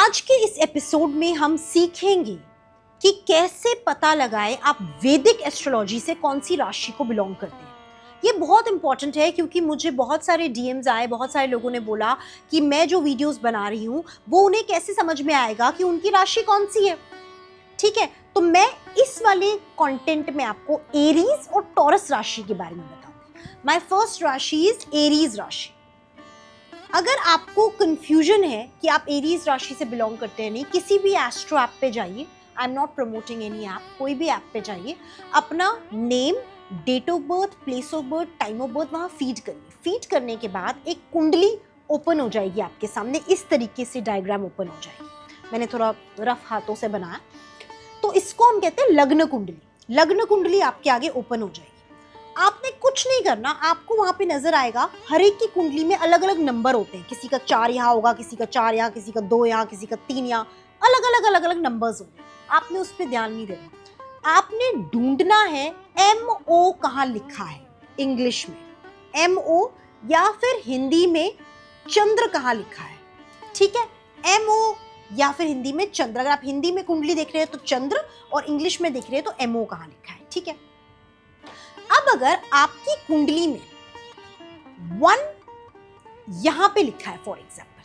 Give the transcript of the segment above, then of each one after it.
आज के इस एपिसोड में हम सीखेंगे कि कैसे पता लगाएं आप वैदिक एस्ट्रोलॉजी से कौन सी राशि को बिलोंग करते हैं। ये बहुत इंपॉर्टेंट है क्योंकि मुझे बहुत सारे डीएम्स आए, बहुत सारे लोगों ने बोला कि मैं जो वीडियोस बना रही हूँ वो उन्हें कैसे समझ में आएगा कि उनकी राशि कौन सी है। ठीक है, तो मैं इस वाले कंटेंट में आपको एरीज और टॉरस राशि के बारे में बताऊंगी। माय फर्स्ट राशि इज एरीज राशि। अगर आपको कंफ्यूजन है कि आप एरीज राशि से बिलोंग करते हैं नहीं, किसी भी एस्ट्रो ऐप पे जाइए। I am not promoting any app, कोई भी ऐप पे जाइए, अपना name, date of birth, place of birth, time of birth वहाँ फीड करिए। फीड करने के बाद एक कुंडली ओपन हो जाएगी आपके सामने, इस तरीके से डायग्राम ओपन हो जाएगी। मैंने थोड़ा रफ हाथों से बनाया, तो इसको हम कहते हैं लग्न कुंडली। लग्न कुंडली आपके आगे ओपन हो जाएगी। आपने कुछ नहीं करना, आपको वहां पे नजर आएगा हर एक की कुंडली में अलग अलग नंबर होते हैं। किसी का 4 यहाँ होगा, किसी का 4 यहाँ, किसी का 2 यहाँ, किसी का 3 यहाँ, अलग अलग नंबर्स होंगे। आपने उस पर ध्यान नहीं देना। आपने ढूंढना है MO कहाँ लिखा है इंग्लिश में, MO, या फिर हिंदी में चंद्र कहाँ लिखा है। ठीक है, MO या फिर हिंदी में चंद्र। अगर आप हिंदी में कुंडली देख रहे हैं तो चंद्र, और इंग्लिश में देख रहे हैं तो MO कहाँ लिखा है। ठीक है, अब अगर आपकी कुंडली में 1 यहां पे लिखा है, फॉर एग्जाम्पल,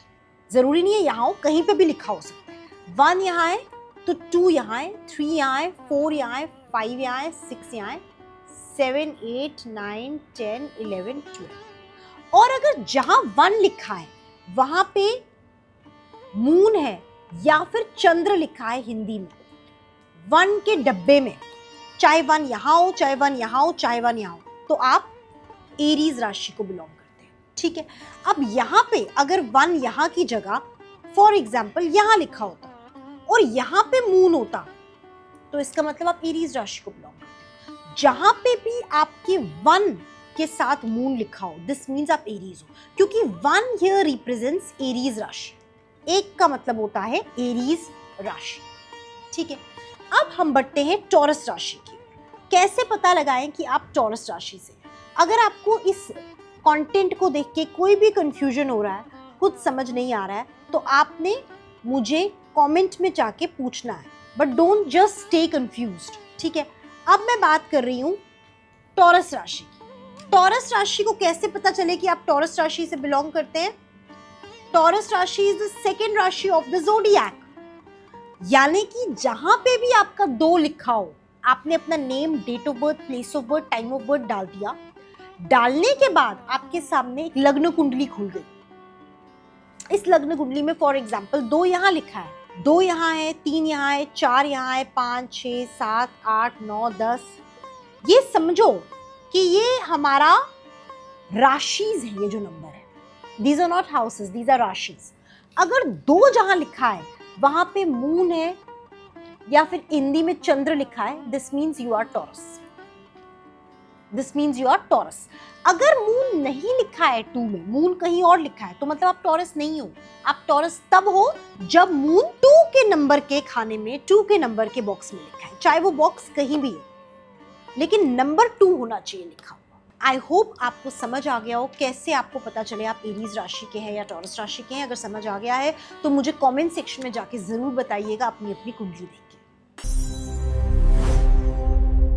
जरूरी नहीं है यहां हो, कहीं पे भी लिखा हो सकता है। 1 यहां है तो 2 यहां है, 3 यहां है, 4 यहां है, 5 यहां है, 6 यहां है, 7, 8, 9, 10, 11, 12। और अगर जहां 1 लिखा है वहां पे मून है या फिर चंद्र लिखा है हिंदी में, 1 के डब्बे में, चाहे 1 यहां हो, चाहे 1 यहां हो, चाहे 1 यहां हो, तो आप एरीज राशि को बिलोंग करते हैं। ठीक है, अब यहां पे अगर 1 यहां की जगह फॉर एग्जाम्पल यहां लिखा होता और यहां पे मून होता, तो इसका मतलब आप एरीज राशि को बिलोंग करते हैं। जहां पे भी आपके 1 के साथ मून लिखा हो, दिस मीन्स आप एरीज हो, क्योंकि 1 हियर रिप्रेजेंट्स एरीज राशि। 1 का मतलब होता है एरीज राशि। ठीक है, अब हम बढ़ते हैं टॉरस राशि की। कैसे पता लगाएं कि आप टॉरस राशि से हैं? अगर आपको इस कंटेंट को देख के कोई भी कंफ्यूजन हो रहा है, कुछ समझ नहीं आ रहा है, तो आपने मुझे कमेंट में जाके पूछना है, but don't just stay confused. ठीक है, अब मैं बात कर रही हूँ टॉरस राशि की। टॉरस राशि को कैसे पता चले कि आप टॉरस राशि से बिलोंग करते हैं? टॉरस राशि इज द सेकेंड राशि ऑफ द ज़ोडिएक, यानी कि जहां पे भी आपका 2 लिखा हो, आपने अपना name, date of birth, place of birth, time of birth डाल दिया। डालने के बाद आपके सामने एक लग्न कुंडली खुल गई। इस लग्न कुंडली में फॉर एग्जांपल 2 यहाँ लिखा है, 2 यहाँ है, 3 यहाँ है, 4 यहाँ है, 5, 6, 7, 8, 9, 10। ये समझो कि ये हमारा राशिज है। ये जो नंबर है, these are not houses, these are rashis. अगर 2 जहां लिखा है वहां पे मून है या फिर हिंदी में चंद्र लिखा है, this means you are Taurus. This means you are Taurus. अगर मून नहीं लिखा है 2 में, मून कहीं और लिखा है, तो मतलब आप टॉरस नहीं हो। आप टॉरस तब हो जब मून 2 के नंबर के खाने में, 2 के नंबर के बॉक्स में लिखा है, चाहे वो बॉक्स कहीं भी हो, लेकिन नंबर 2 होना चाहिए लिखा हुआ। आई होप आपको समझ आ गया हो कैसे आपको पता चले आप एरीज राशि के हैं या टॉरस राशि के हैं। अगर समझ आ गया है तो मुझे कमेंट सेक्शन में जाके जरूर बताइएगा अपनी अपनी कुंडली देख।